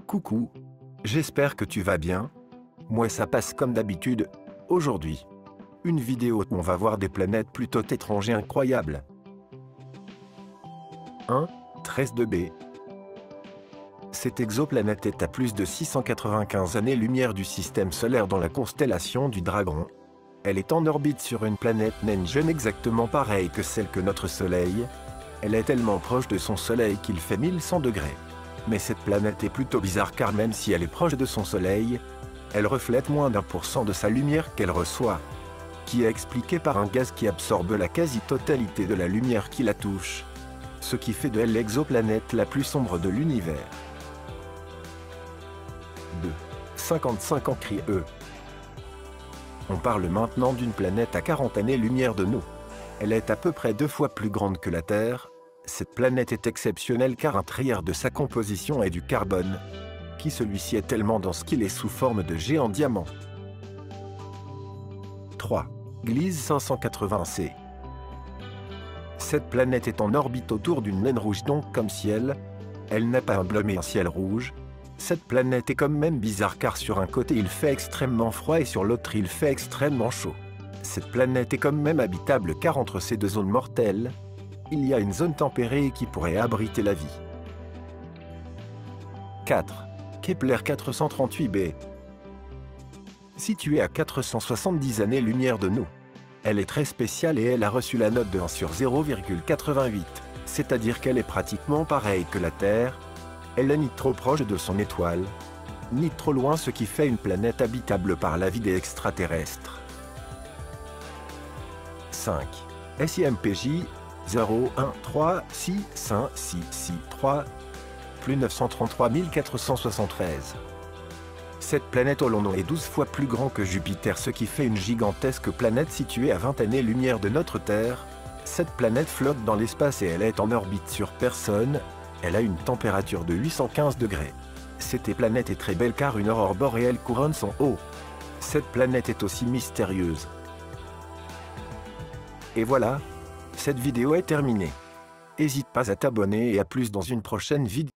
Coucou, j'espère que tu vas bien. Moi ça passe comme d'habitude. Aujourd'hui, une vidéo où on va voir des planètes plutôt étranges et incroyables. 1. 13b. Cette exoplanète est à plus de 695 années-lumière du système solaire dans la constellation du Dragon. Elle est en orbite sur une planète naine jeune exactement pareille que celle que notre Soleil. Elle est tellement proche de son Soleil qu'il fait 1100 degrés. Mais cette planète est plutôt bizarre car même si elle est proche de son Soleil, elle reflète moins d'1% de sa lumière qu'elle reçoit, qui est expliqué par un gaz qui absorbe la quasi-totalité de la lumière qui la touche, ce qui fait de elle l'exoplanète la plus sombre de l'univers. 2. 55 ans crie E. On parle maintenant d'une planète à 40 années-lumière de nous. Elle est à peu près 2 fois plus grande que la Terre. Cette planète est exceptionnelle car un tiers de sa composition est du carbone, qui celui-ci est tellement dense qu'il est sous forme de géant diamant. 3. Gliese 580c. Cette planète est en orbite autour d'une naine rouge donc comme ciel. Elle n'a pas un bleu mais un ciel rouge. Cette planète est quand même bizarre car sur un côté il fait extrêmement froid et sur l'autre il fait extrêmement chaud. Cette planète est quand même habitable car entre ces deux zones mortelles, il y a une zone tempérée qui pourrait abriter la vie. 4. Kepler 438b. Située à 470 années-lumière de nous, elle est très spéciale et elle a reçu la note de 1 sur 0,88, c'est-à-dire qu'elle est pratiquement pareille que la Terre. Elle n'est ni trop proche de son étoile, ni trop loin, ce qui fait une planète habitable par la vie des extraterrestres. 5. SIMPJ 013656663 plus 933 473. Cette planète au long nom est 12 fois plus grand que Jupiter, ce qui fait une gigantesque planète située à 20 années-lumière de notre Terre. Cette planète flotte dans l'espace et elle est en orbite sur personne. Elle a une température de 815 degrés. Cette planète est très belle car une aurore boréale couronne son haut. Cette planète est aussi mystérieuse. Et voilà, cette vidéo est terminée. N'hésite pas à t'abonner et à plus dans une prochaine vidéo.